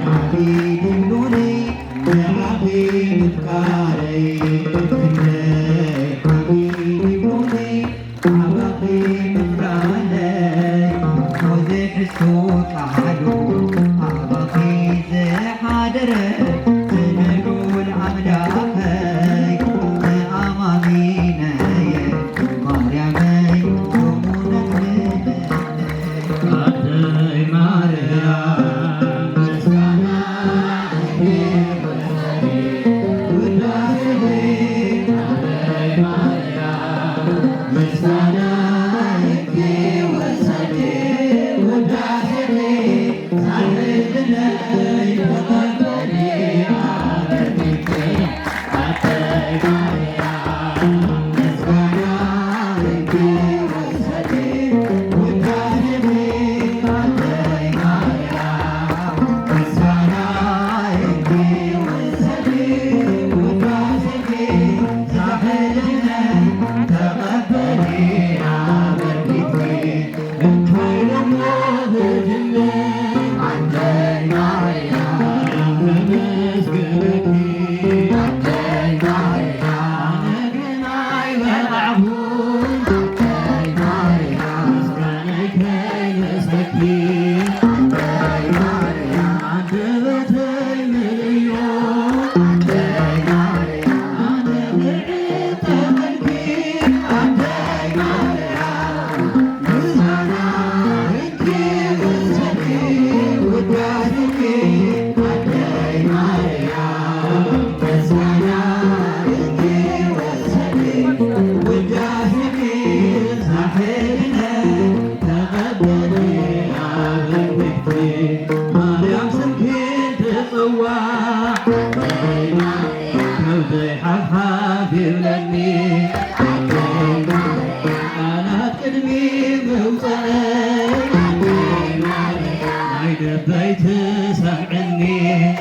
عبي دلوني عبي مفكاري حبيبني أنا قدمي موطني عيد بيت سمعني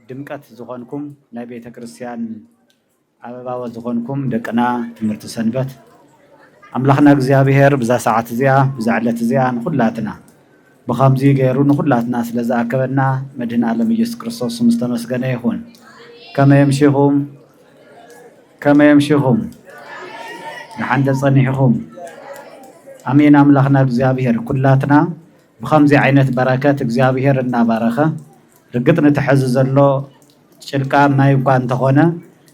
ድምቀት ዝኾንኩም ናይ ቤተ ክርስቲያን ኣበባወ ዝኾንኩም ደቅና ትምህርቲ ሰንበት ኣምላኽና እግዚአብሔር ብዛ ሰዓት እዚኣ ብዛ ዕለት እዚኣ ንኹላትና ብኸምዚ ገይሩ ንኹላትና ስለዝኣከበና መድህን ዓለም ኢየሱስ ክርስቶስ ዝተመስገነ ይኹን። ከመይ ኣምሺኹም? كما يمشيهم لحد صنيحهم أمين أملاخنا እግዚአብሔር كلاتنا بخمس عينات بركات እግዚአብሔር እና ባረኸ ርግጥ ነተሐዝ ዘሎ ጭልቃ ማይኳ እንተኾነ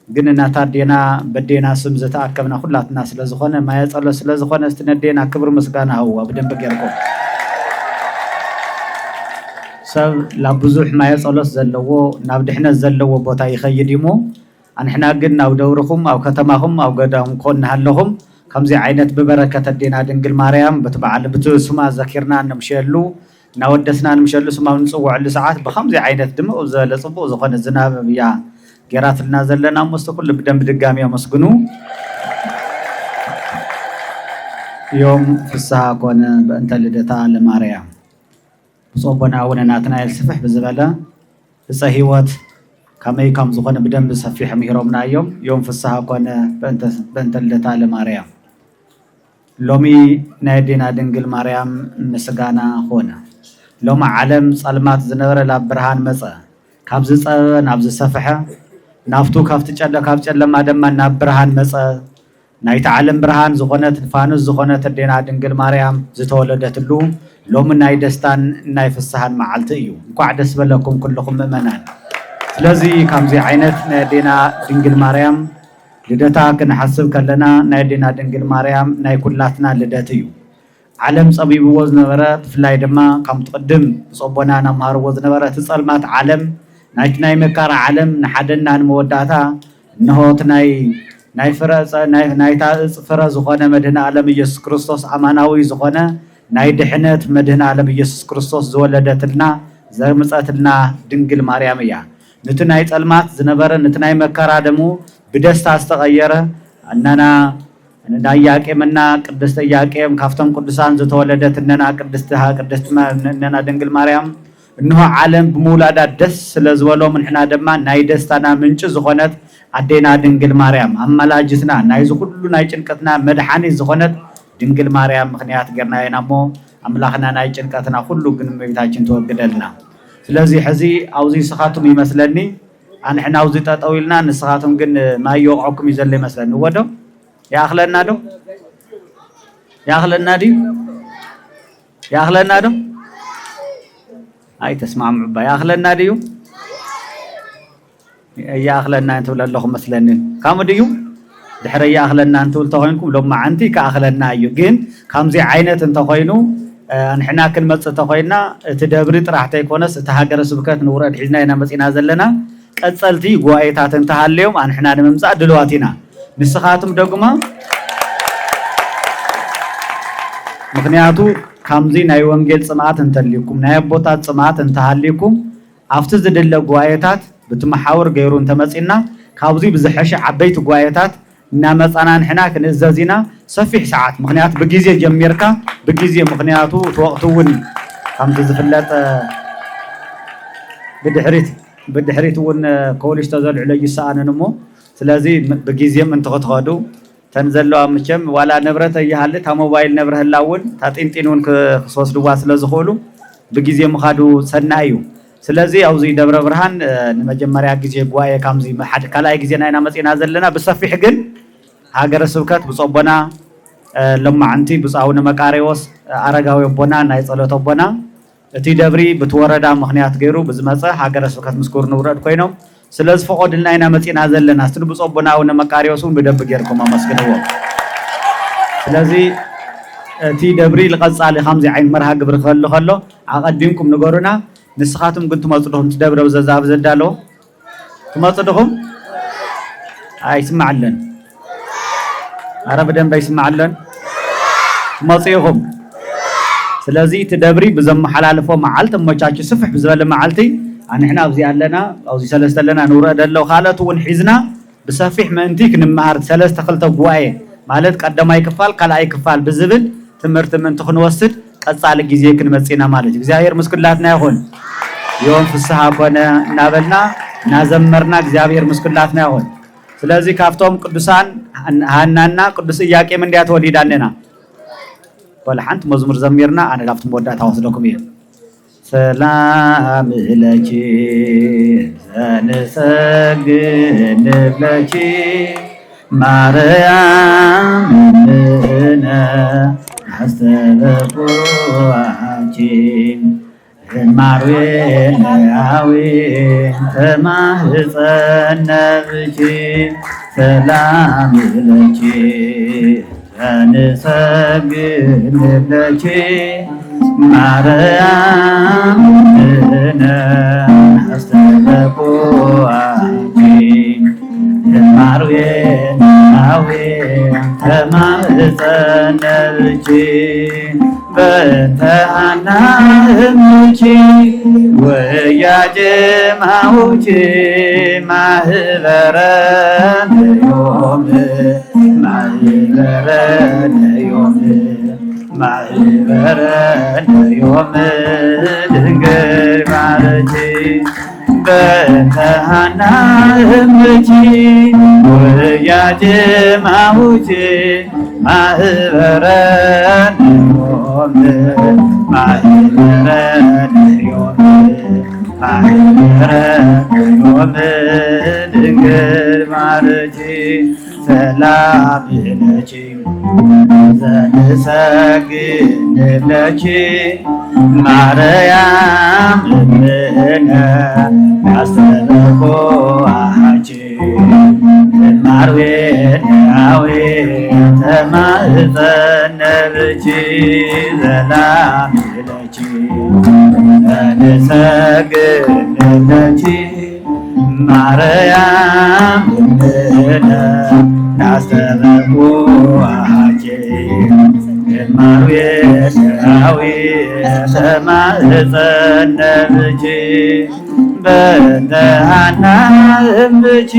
ግን እናታዴና በዴና ስም ዘተአከብና ሁላትና ስለዝኾነ ማያጸለ ስለዝኾነ እስትነዴና ክብር ምስጋና هو በደንብ ገርቆ ሰብ ለብዙሕ ማያጸለስ ዘለዎ ናብ ድሕነት ዘለዎ ቦታ ይኸይድ ይሞ አንሕና ግን ናብ ደውርኹም ኣብ ከተማኹም ኣብ ገዳም ኮን ሃለኹም ከምዚ ዓይነት በበረከተ ዴና ድንግል ማርያም በተባዓለ በተስማ ዘኪርና ንምሸሉ ናወደስና ንምሸሉ ስማው ንጽውዕሉ ሰዓት በከምዚ ዓይነት ድምኡ ዘለጽቡ ዝኾነ ዝናብ ያ ገራትና ዘለና መስኩል በደንብ ድጋሚ ያመስግኑ يوم ፍስሐ ኮነ በእንተ ልደታ ለማርያም ጾቦና ወነናትና ይልስፍሕ በዘበለ እፀ ህይወት ከመይ ከም ዝኾነ በደንብ ሰፊሕ ምሂሮምና يوم ፍስሐ ኮነ በእንተ ልደታ ለማርያም ሎሚ ናይ ዲና ድንግል ማርያም ምስጋና ሆነ ሎማ ዓለም ጸልማት ዝነበረ ላብ ብርሃን መጸ ካብ ዝጸበ ናብ ዝሰፍሐ ናፍቱ ካብቲ ጨለ ካብ ጨለማ ደማ ናብ ብርሃን መጸ ናይቲ ዓለም ብርሃን ዝኾነት ፋኑስ ዝኾነት ዲና ድንግል ማርያም ዝተወለደትሉ ሎሚ ናይ ደስታን ናይ ፍስሐን መዓልቲ እዩ እንኳዕ ደስ በለኩም ኩልኩም ምእመናን ስለዚ ከምዚ ዓይነት ናይ ዲና ድንግል ማርያም ልደታ ክንሓስብ ከለና ናይ ዲና ድንግል ማርያም ናይ ኩላትና ልደት እዩ ዓለም ጸቢብዎ ዝነበረ ፍላይ ድማ ከም ትቅድም ጾቦና ናማርዎ ዝነበረ ትጸልማት ዓለም ናይ መካራ ዓለም ንሓደና ንመወዳታ እንሆት ናይ ፍረጸ ናይ ታጽ ፍረ ዝኾነ መድህና ዓለም ኢየሱስ ክርስቶስ አማናዊ ዝኾነ ናይ ድሕነት መድህና ዓለም ኢየሱስ ክርስቶስ ዝወለደትና ዘምጸትና ድንግል ማርያም እያ ነቲ ናይ ጸልማት ዝነበረ ነቲ ናይ መካራ ደሞ بدست استغيره أننا ያቄምና ቅድስት ያቄም ካፍተም ቅዱሳን ዝተወለደት እነና ቅድስትማ እነና ድንግል ማርያም እንሆ ዓለም በመውላዳ ደስ ስለዝወሎም እንሕና ደማ ናይ ደስታና ምንጭ ዝኾነት አዴና ድንግል ማርያም አማላጅትና ናይ ሁሉ ናይ ጭንቀትና መድኃኒት ዝኾነት ድንግል ማርያም ምክንያት ገርና የናሞ አምላኽና ናይ ጭንቀትና ሁሉ ግን መቤታችን ተወግደልና ስለዚህ ሕዚ አውዚ ስኻቱም ይመስለኒ አንሕና አውዚ ተጠውልና ንስኻቱም ግን ማይወቅኩም ይዘለ ይመስለኒ ወዶ ያخلنا دو ياخلنا دي ياخلنا دو اي تسمع معبا ياخلنا ديو ياخلنا انت ولا لكم مثلني كم ديو دحر ياخلنا انت ولتوينكم لما عنتي كاخلنا ايو جن كمزي عينت انت خوينو نحنا كنمص تخوينا تدبري طرح تيكونس تهاجر سبكات نورد حزنا هنا مصينا زلنا قصلتي غوايታት እንተሃለዮም አንሕና ደምምጻ ድልዋቲና ንስኻቱም ደግሞ ምክንያቱ ካምዚ ናይ ወንጌል ጽማት እንተልይኩም ናይ ቦታት ጽማት እንተሃልይኩም አፍቲ ዝደለ ጓየታት ብትመሓወር ገይሩ እንተመጽና ካብዚ ብዝሐሽ ዓበይቲ ጓየታት እና መጻናን ሕና ክንዘዚና ሰፊሕ ሰዓት ምክንያት በጊዜ ጀሚርካ በጊዜ ምክንያቱ ወቅቱን ካምዚ ዝፍለጥ بدحريت ون كولش تزلع لي ساننمو ስለዚህ በጊዜም እንተኸተኸዱ ተንዘለው አምቸም ዋላ ንብረት ይያለ ታ ሞባይል ነብረ ህላውን ታጢንጢኑን ከሶስድዋ ስለዝኾሉ በጊዜ መኻዱ ሰናዩ ስለዚህ አውዚ ደብረ ብርሃን ለመጀመሪያ ጊዜ ጓየ ካምዚ መሐድ ካላይ ጊዜ ናይና መጽና ዘለና በሰፊሕ ግን ሀገረ ስብከት ብጾቦና ለማዓንቲ ብጻውነ መቃሪዎስ አረጋዊ ቦና ናይ ጸሎት ቦና እቲ ደብሪ በተወረዳ ምክንያት ገይሩ በዝመጸ ሀገረ ስብከት መስኮር ንውረድ ኮይኖም ስለዚህ ፈቆድልና አይና መጽና ዘለና አስተን ብጾቦናው ነመቃሪዎሱን በደብ ገርኩም አመስግነው ስለዚህ እቲ ደብሪ ለቀጻሊ 50 አይን መርሃ ግብር ከሎ አቀድምኩም ንገሩና ንስኻቱም ግን ትመጽዱም ትደብረው ዘዛብ ዘዳሎ ትመጽዱም አይስማዓለን አረብ ደንብ አይስማዓለን ትመጽይሁም ስለዚህ ትደብሪ በዘመሐላልፎ መዓልት መቻች ስፍሕ በዘለ መዓልቲ አንሕና ኣብዚ አለና ኣብዚ ሰለስተለና ንውረድ ደለው ኻለቱ ወንሒዝና በሰፊሕ መንቲክ ንማር ሰለስተ ኽልተ ጉባኤ ማለት ቀደማይ ክፋል ካልአይ ክፋል በዝብል ትምህርት ምን ተኽንወስድ ቀጻለ ጊዜ ክንመጽና ማለት እግዚአብሔር ምስክላትና ይሁን ዮም ፍስሐ ኮነ እናበልና እናዘመርና እግዚአብሔር ምስክላትና ይሁን ስለዚህ ካፍቶም ቅዱሳን ሃናና ቅዱስ ኢያቄም እንዲያ ተወሊዳነና ወለሐንት መዝሙር ዘሚርና አነ ላፍት ወዳታ ወስደኩም ይሄ ሰላም ለኪ ዘንሰግድ ለኪ ማርያም እምነ አስተበቁአችን ማርያዊ ተማህፀነብኪ ሰላም ለኪ እንሰግድ ለኪ ማርያም እምነ አስተበቁአችን ማርያዊ ተማህፀነብኪ በእንተ ሐና እምኪ ወያጀ ማውኪ ማህበረነ ዮም ማህበረነ ዮም ማህበረነ ዮም ድንግል ማረቺ በእንተ ሐና እምኪ ወያጀ ማውኪ ማህበረነ ዮም ማህበረነ ዮም ማህበረነ ዮም ድንግል ማረቺ ሰላም ለኪ ዘንሰግድ ለኪ ማርያም እምነ አስተበቁአኪ ማርያዊ ተማህፀነብኪ ሰላም ለኪ ዘንሰግድ ለኪ ማርያም እምነ አስተበቁአኪ ማርያዊ ተማህፀነብኪ በእንተ ሐና እምኪ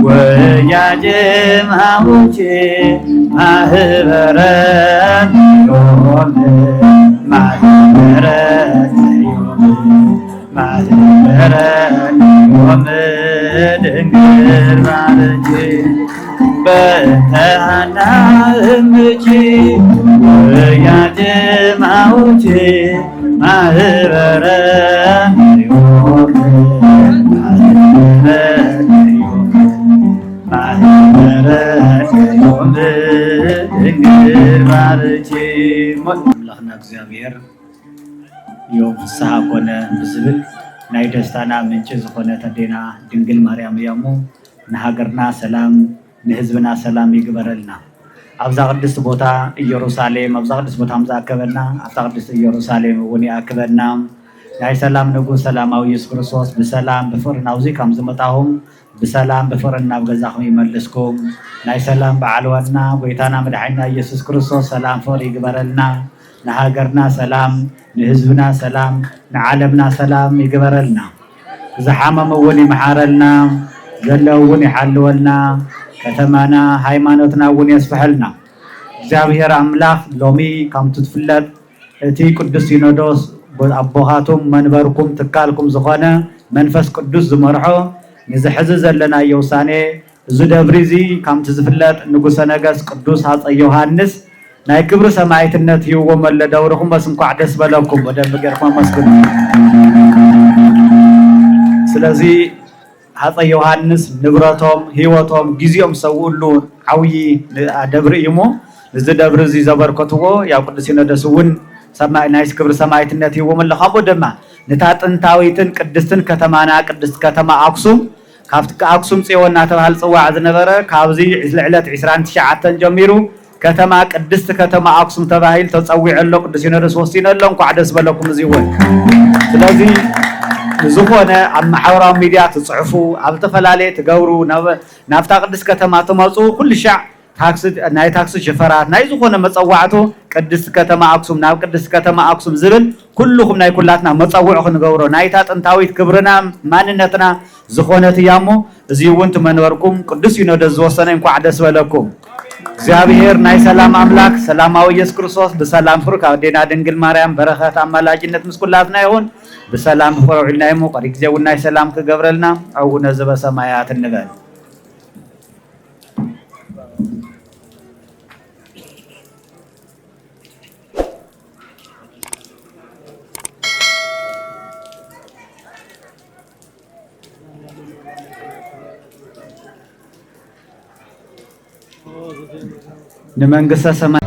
ወያጀ ማውኪ ማህበረነ ዮም ማህበረነ ዮም ማህበረነ ዮም ድንግል ማረቺ በእንተ ሐና እምኪ ወያጀ ማውኪ ማህበረነ ዮም ማህበረነ ዮም ማህበረነ ዮም ድንግል ማረቺ አምላኽና እግዚአብሔር ዮም ፍስሐ ኮነ ብዝብል ናይ ደስታና ምንጭ ዝኾነ ተዴና ድንግል ማርያም እያ እሞ ንሃገርና ሰላም ንህዝብና ሰላም ይግበረልና። ኣብዛ ቅድስቲ ቦታ ኢየሩሳሌም ኣብዛ ቅድስቲ ቦታ ምዝኣከበና ኣብዛ ቅድስቲ ኢየሩሳሌም እውን ይኣክበና። ናይ ሰላም ንጉስ ሰላማዊ ኢየሱስ ክርስቶስ ብሰላም ብፍቅሪ ናብዚ ከም ዝመጣኹም ብሰላም ብፍቅሪ ናብ ገዛኹም ይመልስኩም። ናይ ሰላም በዓል ዋና ጎይታና መድሓኒና ኢየሱስ ክርስቶስ ሰላም ፍቅሪ ይግበረልና። ንሃገርና ሰላም ንህዝብና ሰላም ንዓለምና ሰላም ይግበረልና። ዝሓመሙ እውን ይመሓረልና፣ ዘለው እውን ይሓልወልና፣ ከተማና ሃይማኖትና እውን የስፍሐልና። እግዚአብሔር አምላክ ሎሚ ከምቲ ትፍለጥ እቲ ቅዱስ ሲኖዶስ ኣቦኻቱም መንበርኩም ትካልኩም ዝኾነ መንፈስ ቅዱስ ዝመርሖ ንዝሕዚ ዘለናዮ ውሳኔ እዚ ደብሪ እዚ ከምቲ ዝፍለጥ ንጉሰ ነገስት ቅዱስ ሃፀይ ዮሃንስ ናይ ክብሪ ሰማዕትነት ሂብዎም ኣሎ ደብርኩም በስ እንኳዕ ደስ በለኩም በደንብ ጌርኩም መስግኑ። ስለዚ ሃፀይ ዮሃንስ ንብረቶም ሂወቶም ግዚኦም ሰውሉ ዓብይ ደብሪ እዩ እሞ እዚ ደብሪ እዚ ዘበርከትዎ ያው ቅዱስ ሲኖዶስ እውን ናይ ክብሪ ሰማዕትነት ሂብዎም ኣሎ። ካብኡ ድማ ነታ ጥንታዊትን ቅድስትን ከተማና ቅድስት ከተማ ኣክሱም ካብቲ ኣክሱም ጽዮን እናተባህለ ጽዋዕ ዝነበረ ካብዚ ዕለት 29 ጀሚሩ ከተማ ቅድስት ከተማ ኣክሱም ተባሂል ተጸዊዕ ኣሎ። ቅዱስ ሲኖዶስ ወሲኑ ኣሎ። እንኳዕ ደስ በለኩም እዚ እውን። ስለዚ ዝኾነ ኣብ ማሕበራዊ ሚድያ ትጽሕፉ ኣብ ተፈላለየ ትገብሩ ናብታ ቅድስት ከተማ ትመጹ ኩሉ ሻዕ ናይ ታክሲ ሽፈራት ናይ ዝኾነ መጸዋዕቶ ቅድስት ከተማ ኣክሱም ናብ ቅድስት ከተማ ኣክሱም ዝብል ኩልኩም ናይ ኩላትና መጸውዕ ክንገብሮ ናይታ ጥንታዊት ክብርና ማንነትና ዝኾነት እያ እሞ እዚ እውን ትመንበርኩም ቅዱስ ሲኖዶስ ዝወሰነ እንኳዕ ደስ በለኩም። እግዚአብሔር ናይ ሰላም አምላክ ሰላማዊ ኢየሱስ ክርስቶስ በሰላም ፍሩክ አዴና ድንግል ማርያም በረከት አማላጅነት ምስኩላትና ይሁን። በሰላም ፍሩዕልና ይሙ ቀሪ ጊዜውና ሰላም ከገብረልና አቡነ ዘበሰማያት እንበል። ንመንግስተ ሰማይ